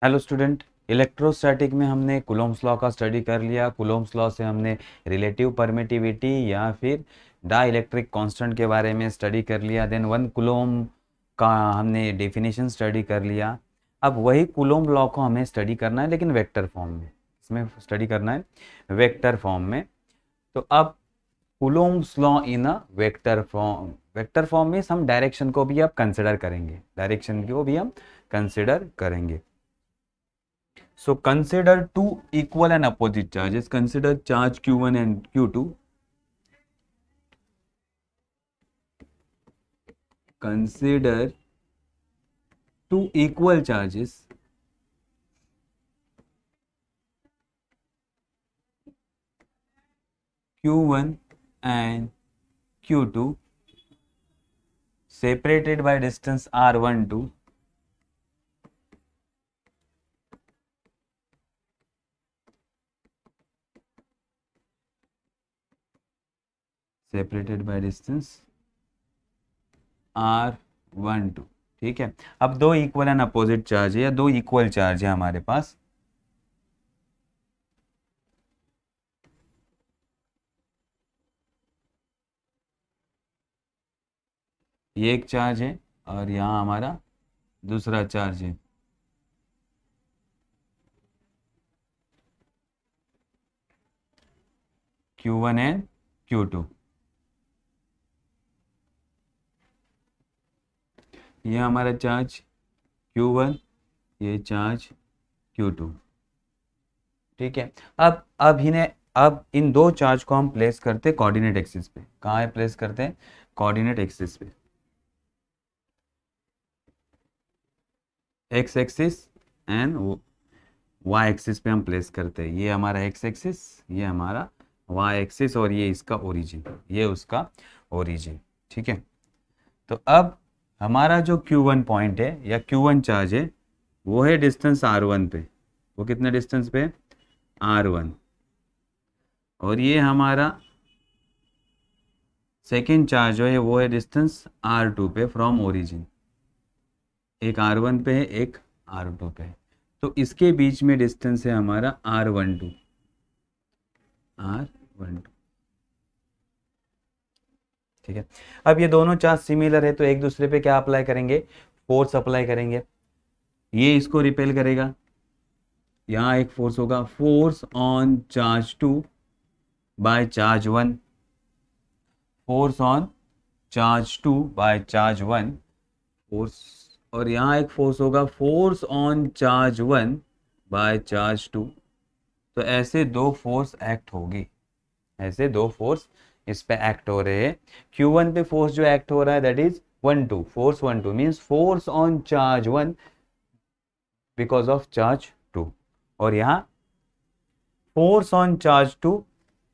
Hello student, electrostatic में हमने कूलोम्स law का स्टडी कर लिया। कूलोम्स लॉ से हमने रिलेटिव परमिटिविटी या फिर डाइलेक्ट्रिक कांस्टेंट के बारे में स्टडी कर लिया। देन 1 कूलोम का हमने डेफिनेशन स्टडी कर लिया। अब वही कूलोम लॉ को हमें स्टडी करना है, लेकिन वेक्टर फॉर्म में। इसमें स्टडी करना है वेक्टर फॉर्म में। तो अब Coulomb's law in a vector form. Vector form में हम डायरेक्शन को भी अब कंसिडर करेंगे, डायरेक्शन को भी हम कंसिडर करेंगे। So consider two equal and opposite charges. Consider charge Q1 and Q2. Consider two equal charges Q1 and Q2 separated by distance R12. Separated by distance R12। ठीक है। अब दो इक्वल एंड अपोजिट चार्ज है या दो equal charge है हमारे पास। ये एक चार्ज है और यहाँ हमारा दूसरा चार्ज है। Q1 and Q2। ये हमारा चार्ज Q1, ये चार्ज Q2। ठीक है। अब इन दो चार्ज को हम प्लेस करते हैं कोऑर्डिनेट एक्सिस पे। कहाँ है प्लेस करते हैं? कोऑर्डिनेट एक्सिस पे। X axis and Y axis पे हम प्लेस करते हैं। ये हमारा एक्स एक्सिस, ये हमारा वाई एक्सिस और ये इसका ओरिजिन, ये उसका ओरिजिन। ठीक है। तो अब हमारा जो Q1 पॉइंट है या Q1 चार्ज है वो है डिस्टेंस R1 पे। वो कितने डिस्टेंस पे? R1। और ये हमारा सेकेंड चार्ज जो है वो है डिस्टेंस R2 पे फ्रॉम ओरिजिन। एक R1 पे है, एक R2 पे है। तो इसके बीच में डिस्टेंस है हमारा R12। R12। ठीक है। अब ये दोनों चार्ज सिमिलर है तो एक दूसरे पे क्या अप्लाई करेंगे? फोर्स अप्लाई करेंगे। ये इसको रिपेल करेगा, यहाँ एक फोर्स होगा, force on charge 2 by charge 1। Force on charge 2 by charge 1 force. और यहाँ एक फोर्स होगा, force on charge 1 by charge 2। तो ऐसे दो फोर्स एक्ट होगी, ऐसे दो फोर्स इस पे एक्ट हो रहे हैं। Q1 पे फोर्स जो एक्ट हो रहा है that is 1 2। Force 1 2 means force on charge 1 because of charge 2। और यहाँ force on charge 2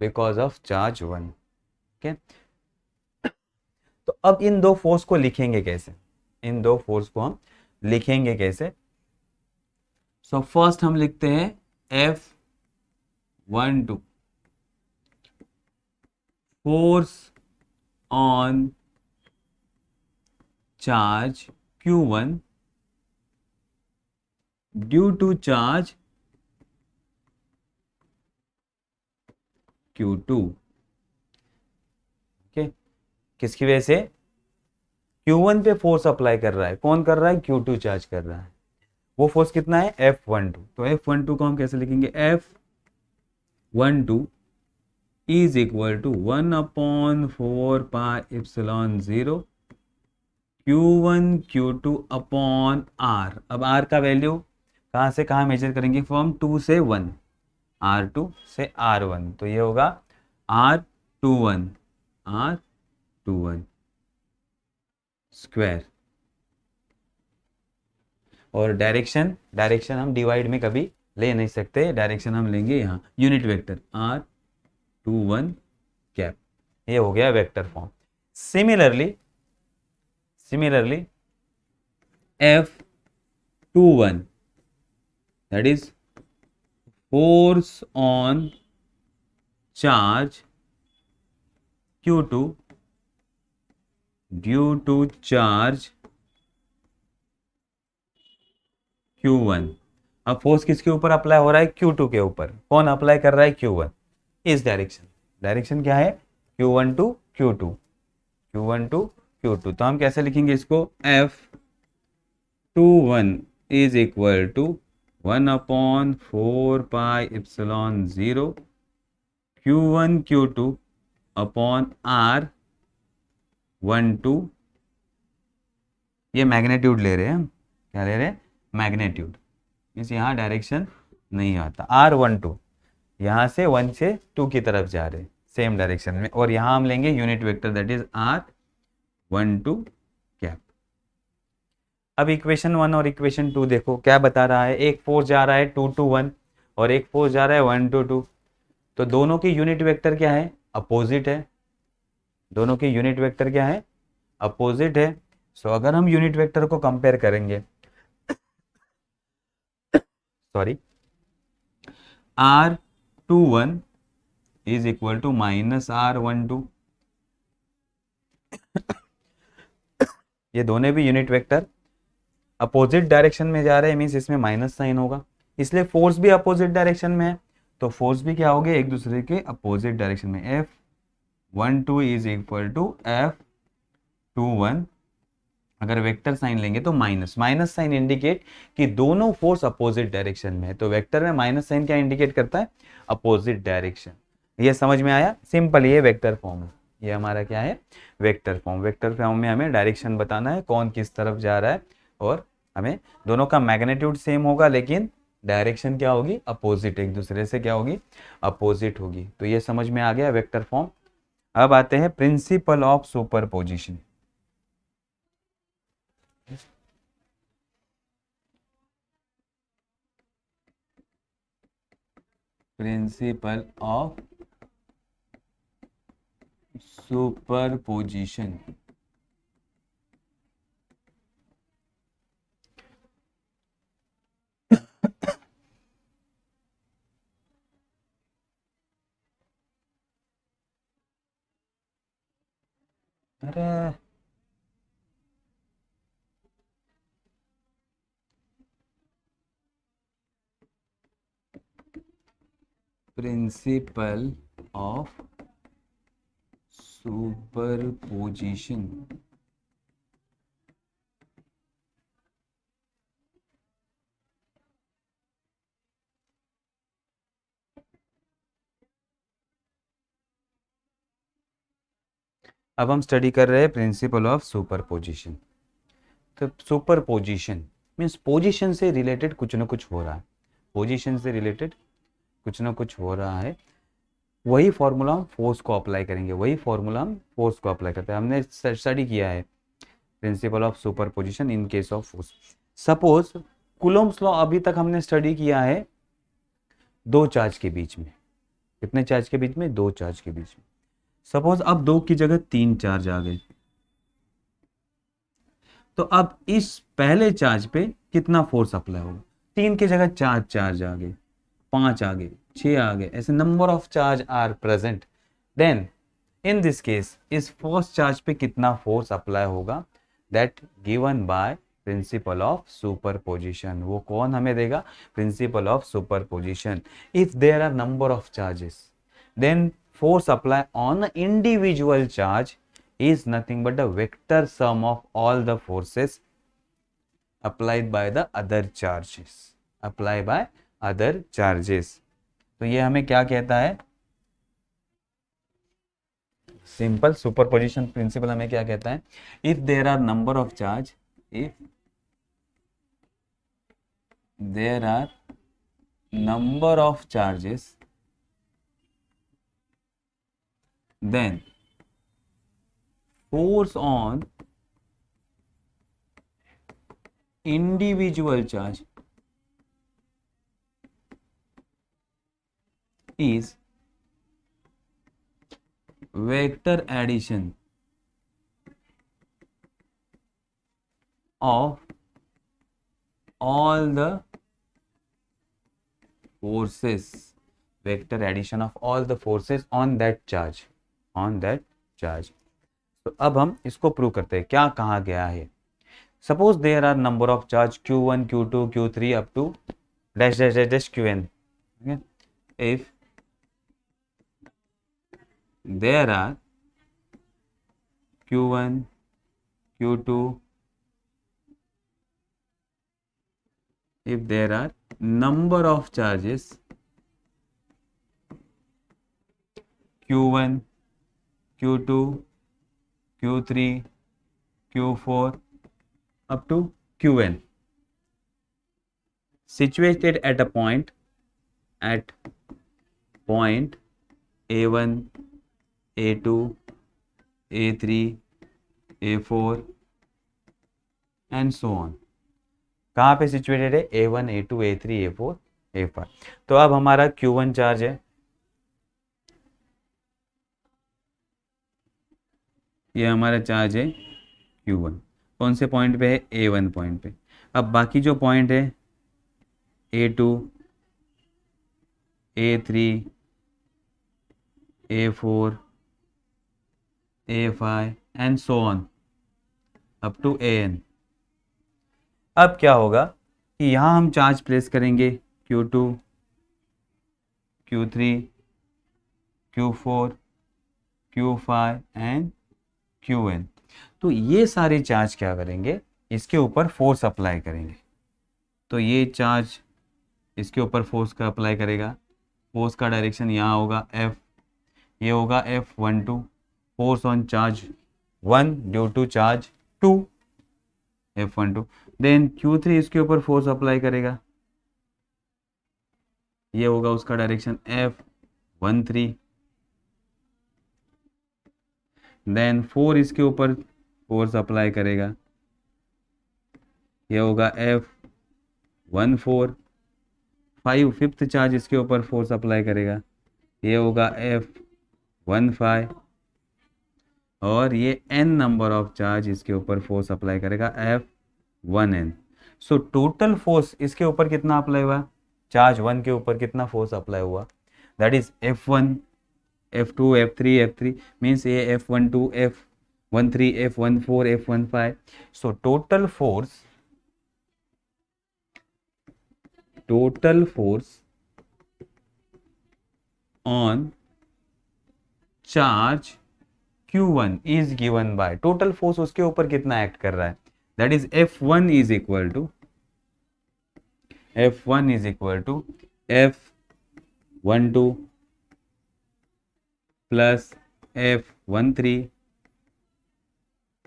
because of charge 1। Okay. तो अब इन दो फोर्स को लिखेंगे कैसे? इन दो फोर्स को हम लिखेंगे कैसे? सो फर्स्ट हम लिखते हैं F12 force on charge Q1 due to charge Q2। Okay. किसकी वजह से? Q1 पे फोर्स अप्लाई कर रहा है। कौन कर रहा है? Q2 चार्ज कर रहा है। वो फोर्स कितना है? F12। तो F12 को हम कैसे लिखेंगे? F12 is equal to 1/4 pi epsilon 0 Q1 Q2 upon R। अब R का वैल्यू कहाँ से कहाँ मेजर करेंगे? फ्रॉम 2 से 1, R2 से R1। तो ये होगा R21, R21 स्क्वायर। और डायरेक्शन, डायरेक्शन हम डिवाइड में कभी ले नहीं सकते। डायरेक्शन हम लेंगे यहाँ यूनिट वेक्टर R21 कैप। ये हो गया vector form. Similarly F21 that is force on charge Q2 due to charge Q1 अब फोर्स किसके ऊपर अप्लाई हो रहा है, Q2 के ऊपर। कौन अप्लाई कर रहा है, Q1, इस डायरेक्शन। डायरेक्शन क्या है, Q1 to Q2, Q1 to Q2। तो हम कैसे लिखेंगे इसको, F21 is equal to 1/4πε0 Q1 Q2 upon R12। ये मैग्नेट्यूड ले रहे हैं हम, क्या ले रहे हैं, मैग्नेट्यूड। इस यहाँ डायरेक्शन नहीं आता, R12 यहाँ से 1 से 2 की तरफ जा रहे हैं सेम डायरेक्शन में, और यहाँ हम लेंगे unit vector that is R12 cap. अब इक्वेशन 1 और इक्वेशन 2 देखो क्या बता रहा है, एक फोर्स जा रहा है 2 to 1 और एक फोर्स जा रहा है 1 to 2। तो दोनों की यूनिट वेक्टर क्या है, अपोजिट है। दोनों की यूनिट वेक्टर क्या है, अपोजिट है। सो अगर हम यूनिट वेक्टर को कंपेयर करेंगे, sorry, R21 is equal to minus R12। ये दोनों भी यूनिट वेक्टर अपोजिट डायरेक्शन में जा रहे हैं, मीन्स इसमें माइनस साइन होगा, इसलिए फोर्स भी अपोजिट डायरेक्शन में है। तो फोर्स भी क्या हो गए, एक दूसरे के अपोजिट डायरेक्शन में। F12 is equal to F21, अगर वेक्टर साइन लेंगे तो माइनस, माइनस साइन इंडिकेट कि दोनों फोर्स अपोजिट डायरेक्शन में है। तो वेक्टर में माइनस साइन क्या इंडिकेट करता है, अपोजिट डायरेक्शन। ये समझ में आया, सिंपल, ये वेक्टर फॉर्म है। ये हमारा क्या है, वेक्टर फॉर्म। वेक्टर फॉर्म में हमें डायरेक्शन बताना है, कौन किस तरफ जा रहा है, और हमें दोनों का मैग्नीट्यूड सेम होगा लेकिन डायरेक्शन क्या होगी, अपोजिट, एक दूसरे से क्या होगी, अपोजिट होगी। तो ये समझ में आ गया वेक्टर फॉर्म। अब आते हैं principal of superposition. Principal of superposition. अरे प्रिंसिपल ऑफ सुपरपोजिशन। अब हम स्टडी कर रहे हैं प्रिंसिपल ऑफ सुपरपोजिशन। तो सुपरपोजिशन मीन्स पोजीशन से रिलेटेड कुछ ना कुछ हो रहा है, पोजीशन से रिलेटेड कुछ ना कुछ हो रहा है। वही फॉर्मूला हम फोर्स को अप्लाई करेंगे, वही फॉर्मूला हम फोर्स को अप्लाई करते हैं। हमने स्टडी किया है principal of superposition in case of force. Suppose Coulomb's law अभी तक हमने स्टडी किया है दो चार्ज के बीच में। कितने चार्ज के बीच में, दो चार्ज के बीच में। सपोज अब दो की जगह तीन चार्ज आ गए, तो अब इस पहले चार्ज पे कितना फोर्स अप्लाई होगा, तीन की जगह चार चार्ज आ गए, पांच आ गए, छह आ गए, ऐसे number of charge are present. Then in this case इस फर्स्ट चार्ज पे कितना फोर्स अप्लाई होगा, that given by principle of superposition. वो कौन हमें देगा, principle of superposition. If there are number of charges, then force apply on individual charge is nothing but the vector sum of all the forces applied by the other charges, applied by other charges। तो ये हमें क्या कहता है, simple superposition principle हमें क्या कहता है, if there are number of charge, if there are number of charges, then force on individual charge is vector addition of all the forces, vector addition of all the forces on that charge, on that charge। तो अब हम इसको prove करते हैं, क्या कहा गया है। Suppose there are number of charge Q1 Q2 Q3 up to dash dash dash dash qn. Okay, if there are q1 q2, if there are number of charges q1 q2 q3 q4 up to qn situated at a point a1 a2 a3 a4 and so on. कहाँ पे situated है? a1 a2 a3 a4 a5. तो अब हमारा q1 charge है, ये हमारा charge है q1. कौन से पॉइंट पे है? a1 पॉइंट पे. अब बाकी जो पॉइंट है a2 a3 a4 a5 and so on up to an. अब क्या होगा कि यहाँ हम चार्ज प्लेस करेंगे q2 q3 q4 q5 and qn. तो ये सारे चार्ज क्या करेंगे? इसके ऊपर फोर्स अप्लाई करेंगे. तो ये चार्ज इसके ऊपर फोर्स का अप्लाई करेगा. फोर्स का डायरेक्शन यहाँ होगा F, ये होगा F12, force on charge 1 due to charge 2 F12. Then Q3 इसके ऊपर फोर्स अप्लाई करेगा, ये होगा उसका डायरेक्शन F13. देन 4 इसके ऊपर फोर्स अप्लाई करेगा, ये होगा F14. 5 फिफ्थ चार्ज इसके ऊपर फोर्स अप्लाई करेगा, ये होगा F15. और ये n नंबर ऑफ चार्ज इसके ऊपर फोर्स अप्लाई करेगा F1n. सो टोटल फोर्स इसके ऊपर कितना अप्लाई हुआ? चार्ज 1 के ऊपर कितना फोर्स अप्लाई हुआ? That is F1 F2 F3 F3 means ये F12 F13 F14 F15. So total force on charge Q1 is given by total force उसके ऊपर कितना एक्ट कर रहा है, that is F1 is equal to F12 plus F13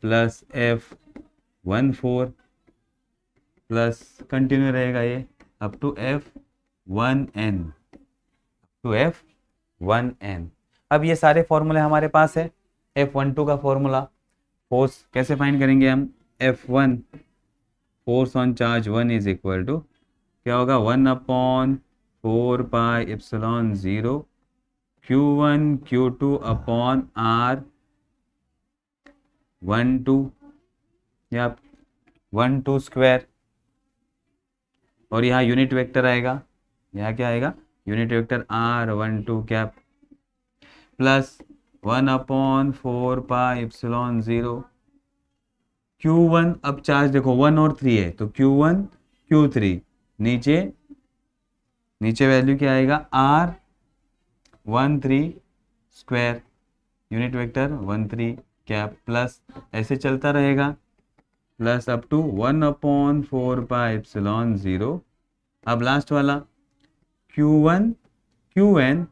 plus F14 plus continue रहेगा ये up to F1n. अब ये सारे फॉर्मूले हमारे पास है. F12 का फॉर्मूला, फोर्स कैसे फाइंड करेंगे हम? F1 force on charge 1 is equal to क्या होगा? 1/4 pi epsilon 0 Q1 Q2 upon R12 या 12 स्क्वायर. और यहाँ यूनिट वेक्टर आएगा, यहाँ क्या आएगा? Unit vector R12 cap plus 1/4 pi epsilon 0 Q1. अब चार्ज देखो 1 और 3 है तो Q1 Q3 नीचे वैल्यू क्या आएगा? R13 square unit vector 13 cap plus ऐसे चलता रहेगा plus up to 1/4 pi epsilon 0. अब लास्ट वाला Q1 Qn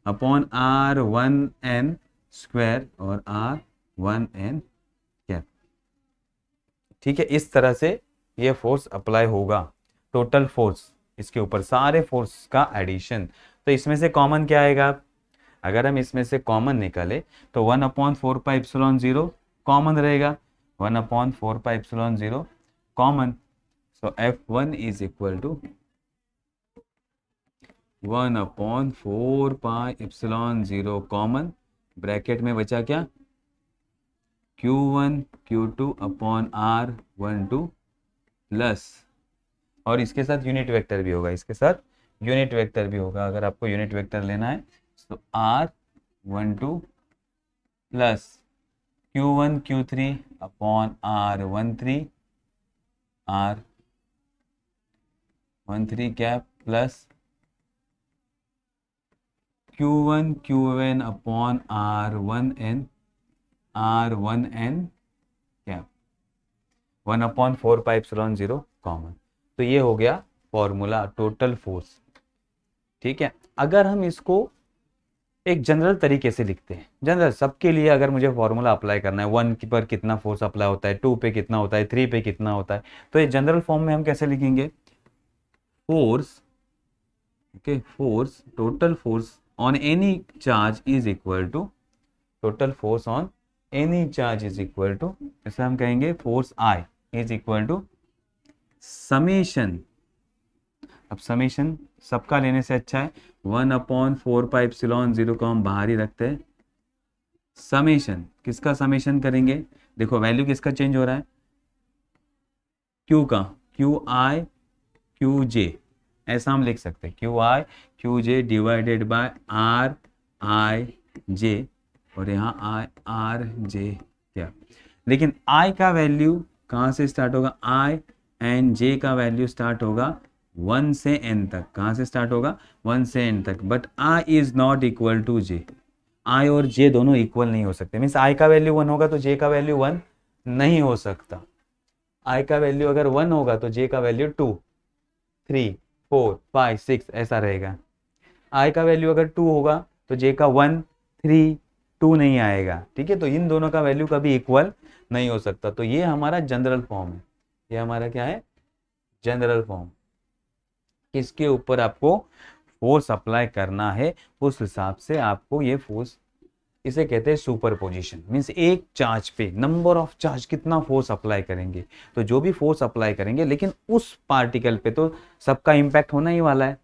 upon R1n square और R1n कैप. ठीक है, इस तरह से ये फोर्स अप्लाई होगा. टोटल फोर्स इसके ऊपर सारे फोर्स का एडिशन. तो इसमें से कॉमन क्या आएगा? अगर हम इसमें से कॉमन निकाले तो 1/4 पाई एप्सिलॉन 0 कॉमन रहेगा. 1/4 pi epsilon 0 common. So F1 is equal to 1/4 pi epsilon 0 common. Bracket में बचा क्या? Q1 Q2 upon R12 plus, और इसके साथ यूनिट वेक्टर भी होगा, अगर आपको यूनिट वेक्टर लेना है तो R12 plus Q1 Q3 upon R13 13 cap plus Q1 QN upon R1N cap 1/4 pi epsilon 0 common. तो ये हो गया फॉर्मूला टोटल फोर्स। ठीक है, अगर हम इसको एक जनरल तरीके से लिखते हैं, जनरल सबके लिए अगर मुझे फॉर्मूला अप्लाई करना है, 1 पर कितना फोर्स अप्लाई होता है, 2 पे कितना होता है, 3 पे कितना होता है, तो ये जनरल फॉर्म में हम कैसे लिखेंगे, force, okay, force, total force on any charge is equal to, total force on any charge is equal to, ऐसे हम कहेंगे force I is equal to summation. अब समेशन सबका लेने से अच्छा है 1/4 पाई एप्सिलॉन 0 को हम बाहर ही रखते हैं। समेशन किसका समेशन करेंगे, देखो वैल्यू किसका चेंज हो रहा है, क्यू का, क्यू आई क्यू जे, ऐसा हम लिख सकते हैं Q I Q J divided by R I J, और यहाँ आई आर जे क्या, लेकिन आई का वैल्यू कहाँ से स्टार्ट होगा, आई एंड जे का वैल्यू स्टार्ट होगा 1 से n तक, कहाँ से स्टार्ट होगा 1 से n तक, but I is not equal to J, I और जे दोनों इक्वल नहीं हो सकते, मीन्स आई का वैल्यू 1 होगा तो जे का वैल्यू 1 नहीं हो सकता, आई का वैल्यू अगर 1 होगा तो जे का वैल्यू 2 3 4 5 6 ऐसा रहेगा, आई का वैल्यू अगर 2 होगा तो जे का 1 3 2 नहीं आएगा। ठीक है, तो इन दोनों का वैल्यू कभी इक्वल नहीं हो सकता। तो ये हमारा जनरल फॉर्म है, ये हमारा क्या है, जनरल फॉर्म, किसके ऊपर आपको फोर्स अप्लाई करना है उस हिसाब से आपको ये फोर्स, इसे कहते हैं सुपरपोजिशन, मीन्स एक चार्ज पे नंबर ऑफ चार्ज कितना फोर्स अप्लाई करेंगे, तो जो भी फोर्स अप्लाई करेंगे लेकिन उस पार्टिकल पे तो सबका इंपैक्ट होना ही वाला है,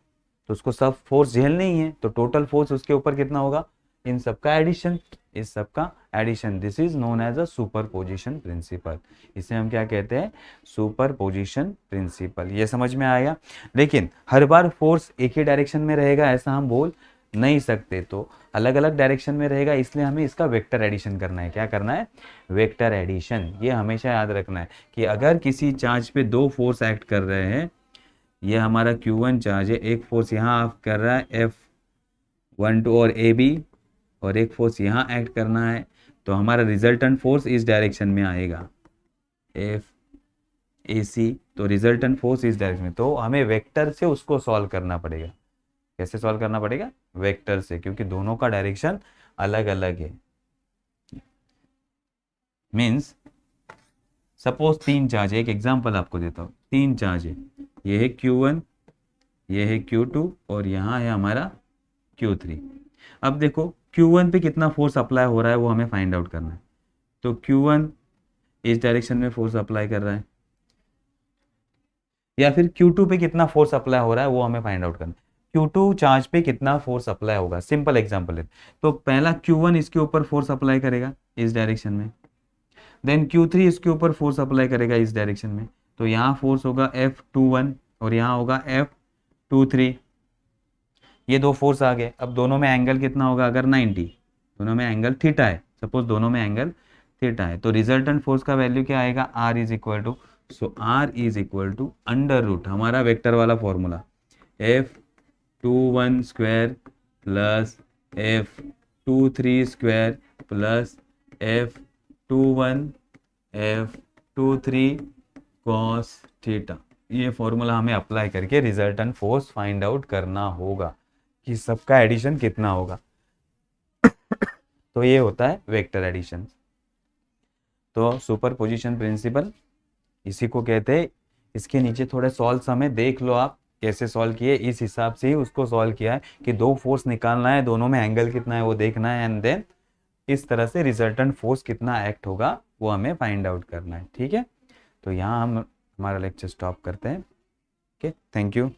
तो उसको सब फोर्स झेलना ही है, तो टोटल फोर्स उसके ऊपर कितना होगा, इन सबका एडिशन, इस सबका addition, this is known as a superposition principle, इसे हम क्या कहते हैं, सुपरपोजिशन प्रिंसिपल। ये समझ में आएगा, लेकिन हर बार फोर्स एक ही डायरेक्शन में रहेगा ऐसा हम बोल नहीं सकते, तो अलग अलग डायरेक्शन में रहेगा, इसलिए हमें इसका वेक्टर एडिशन करना है, क्या करना है, वेक्टर एडिशन। ये हमेशा याद रखना है कि अगर किसी चार्ज पे दो फोर्स एक्ट कर रहे हैं, ये हमारा Q1 चार्ज है, एक फोर्स यहाँ एक्ट कर रहा है F12 और AB, और एक फोर्स यहाँ एक्ट करना है, तो हमारा रिजल्टेंट फोर्स इस डायरेक्शन में आएगा FAC, तो रिजल्टेंट फोर्स इस डायरेक्शन में, तो हमें वेक्टर से उसको सॉल्व करना पड़ेगा। कैसे सॉल्व करना पड़ेगा, वेक्टर से, क्योंकि दोनों का डायरेक्शन अलग अलग है। मीन्स सपोज 3 चार्ज है, एक एग्जांपल आपको देता हूँ, 3 चार्ज है, ये है Q1, ये है Q2 और यहाँ है हमारा Q3। अब देखो Q1 पे कितना फोर्स अप्लाई हो रहा है वो हमें फाइंड आउट करना है, तो Q1 इस डायरेक्शन में फोर्स अप्लाई कर रहा है, या फिर Q2 पे कितना फोर्स अप्लाई हो रहा है वो हमें फाइंड आउट करना है, Q2 चार्ज पे कितना फोर्स अप्लाई होगा, सिंपल एग्जांपल है, तो पहला Q1 इसके ऊपर फोर्स अप्लाई करेगा इस डायरेक्शन में, देन Q3 इसके ऊपर फोर्स अप्लाई करेगा इस डायरेक्शन में, तो यहाँ फोर्स होगा F21 और यहाँ होगा F23, ये दो फोर्स आ गए। अब दोनों में एंगल कितना होगा, अगर 90, दोनों में एंगल थीटा है, सपोज दोनों में एंगल थीटा है, तो रिजल्टेंट फोर्स का वैल्यू क्या आएगा, R is equal to, so R is equal to under root, हमारा वेक्टर वाला formula, F21 square plus F23 square plus F21 F23 cos theta, ये फॉर्मूला हमें अप्लाई करके रिजल्टेंट फोर्स फाइंड आउट करना होगा कि सबका एडिशन कितना होगा। तो ये होता है वेक्टर एडिशन। तो सुपरपोजिशन प्रिंसिपल इसी को कहते हैं। इसके नीचे थोड़े सॉल्व हमें देख लो, आप कैसे सॉल्व किए, इस हिसाब से ही उसको सॉल्व किया है कि दो फोर्स निकालना है, दोनों में एंगल कितना है वो देखना है, एंड देन इस तरह से रिजल्टेंट फोर्स कितना एक्ट होगा वो हमें फाइंड आउट करना है। ठीक है, तो यहाँ हम हमारा लेक्चर स्टॉप करते हैं। Okay, thank you.